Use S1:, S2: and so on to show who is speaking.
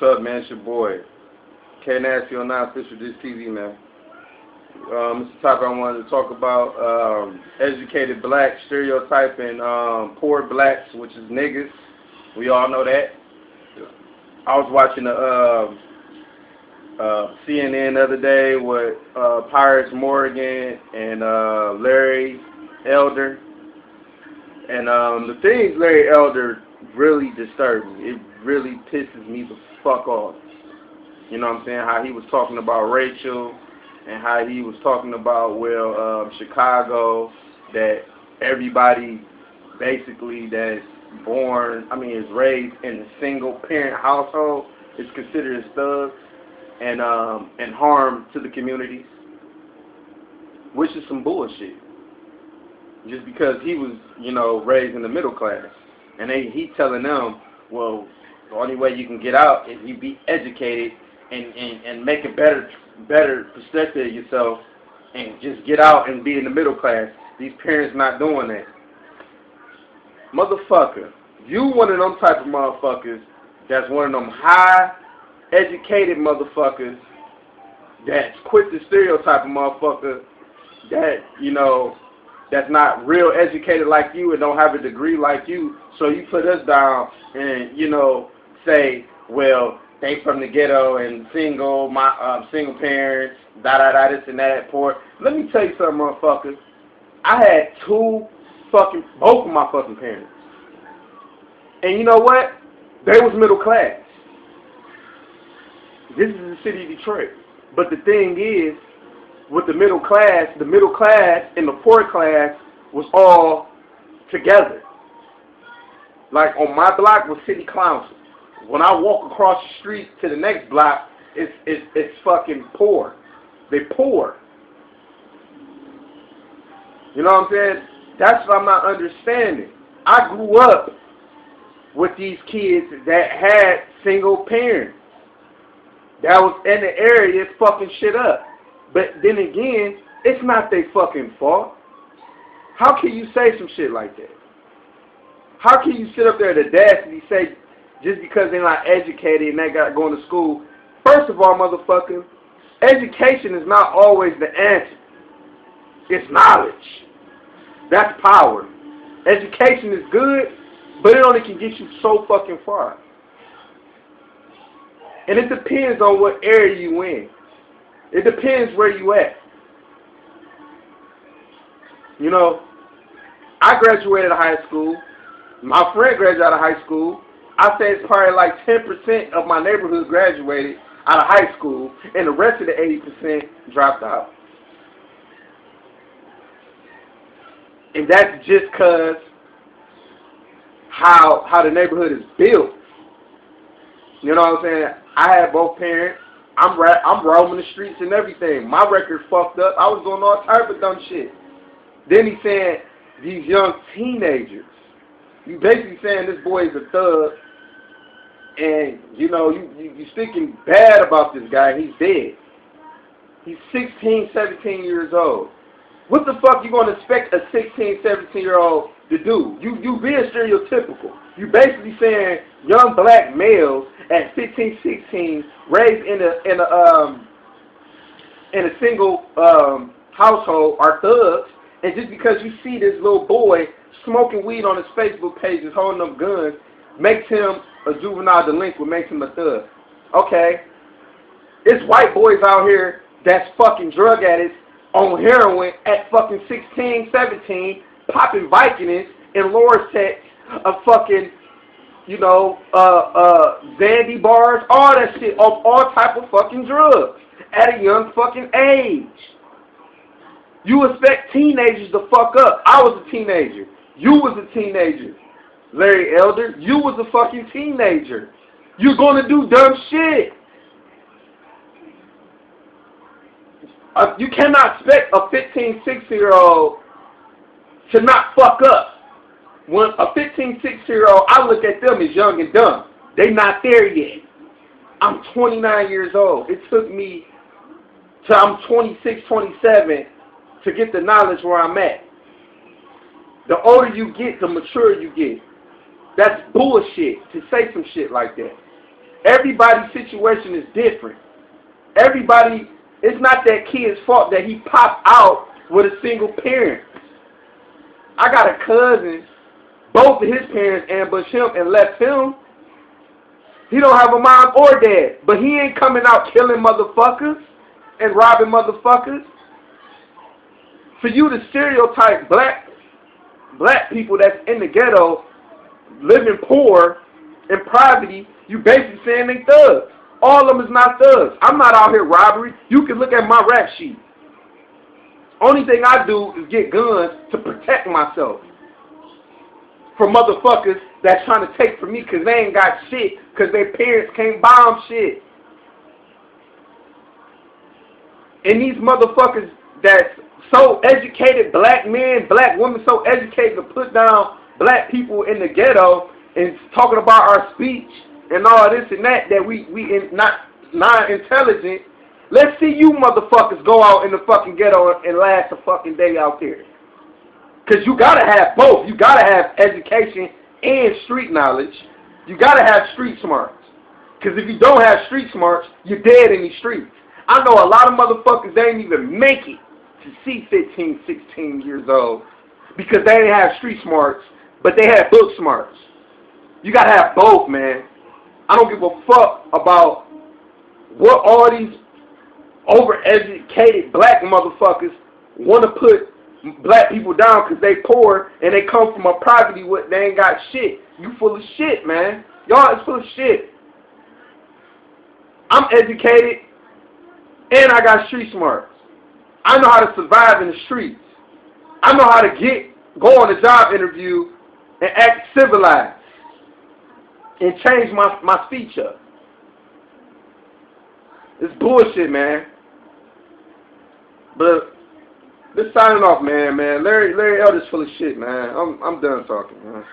S1: What's up, man? It's your boy, K Nasty on Non-Official Dish TV, man. It's the topic I wanted to talk about. Educated black stereotyping, poor blacks, which is niggas. We all know that. I was watching the CNN the other day with Pirates Morgan and Larry Elder. And the things Larry Elder really disturbed me. It really pisses me the fuck off. You know what I'm saying? How he was talking about Rachel and how he was talking about, Chicago, that everybody basically that's is raised in a single parent household is considered as thugs and harm to the community, which is some bullshit. Just because he was, raised in the middle class. And he telling them, well, the only way you can get out is you be educated and make a better perspective of yourself and just get out and be in the middle class. These parents not doing that. Motherfucker, you one of them type of motherfuckers that's one of them high educated motherfuckers that's quick to stereotype a motherfucker that, that's not real educated like you and don't have a degree like you. So you put us down and, say, well, they from the ghetto and single parents, this and that, poor. Let me tell you something, motherfucker. I had both of my fucking parents. And you know what? They was middle class. This is the city of Detroit. But the thing is, with the middle class and the poor class was all together. Like on my block was city council. When I walk across the street to the next block, it's fucking poor. They poor. You know what I'm saying? That's what I'm not understanding. I grew up with these kids that had single parents. That was in the area fucking shit up. But then again, it's not their fucking fault. How can you say some shit like that? How can you sit up there at the audacity say just because they're not educated and they got to go into school? First of all, motherfucker, education is not always the answer. It's knowledge. That's power. Education is good, but it only can get you so fucking far. And it depends on what area you in. It depends where you at. I graduated high school. My friend graduated out of high school. I say it's probably like 10% of my neighborhood graduated out of high school, and the rest of the 80% dropped out. And that's just because how the neighborhood is built. You know what I'm saying? I had both parents. I'm roaming the streets and everything. My record fucked up. I was doing all type of dumb shit. Then he saying these young teenagers. You basically saying this boy is a thug, and you thinking bad about this guy. He's dead. He's 16, 17 years old. What the fuck you gonna expect a 16, 17-year-old to do? You being stereotypical. You basically saying young black males at 15, 16, raised in a single household are thugs, and just because you see this little boy smoking weed on his Facebook page and holding up guns makes him a juvenile delinquent, makes him a thug. Okay, it's white boys out here that's fucking drug addicts on heroin at fucking 16, 17, popping Vicodins in Lorstex of fucking, Zandy bars, all that shit, all type of fucking drugs at a young fucking age. You expect teenagers to fuck up. I was a teenager. You was a teenager. Larry Elder, you was a fucking teenager. You're gonna do dumb shit. You cannot expect a 15, 16-year-old to not fuck up. When a 15, 16-year-old, I look at them as young and dumb. They not there yet. I'm 29 years old. It took me till I'm 26, 27 to get the knowledge where I'm at. The older you get, the mature you get. That's bullshit to say some shit like that. Everybody's situation is different. Everybody, it's not that kid's fault that he popped out with a single parent. I got a cousin, both of his parents ambushed him and left him. He don't have a mom or dad, but he ain't coming out killing motherfuckers and robbing motherfuckers. For you to stereotype black people that's in the ghetto, living poor, in poverty, you basically saying they thugs. All of them is not thugs. I'm not out here robbery. You can look at my rap sheet. Only thing I do is get guns to protect myself from motherfuckers that's trying to take from me because they ain't got shit because their parents can't buy them shit. And these motherfuckers that's so educated, black men, black women, so educated to put down black people in the ghetto and talking about our speech and all this and that we not non-intelligent. Let's see you motherfuckers go out in the fucking ghetto and last a fucking day out there. Because you got to have both. You got to have education and street knowledge. You got to have street smarts. Because if you don't have street smarts, you're dead in these streets. I know a lot of motherfuckers, they ain't even make it to see 15, 16 years old because they didn't have street smarts, but they had book smarts. You got to have both, man. I don't give a fuck about what all these overeducated black motherfuckers want to put black people down because they poor and they come from a poverty where they ain't got shit. You full of shit, man. Y'all is full of shit. I'm educated and I got street smarts. I know how to survive in the streets. I know how to go on a job interview and act civilized and change my speech up. It's bullshit, man. But let's sign off, man. Larry Elder's full of shit, man. I'm done talking, man.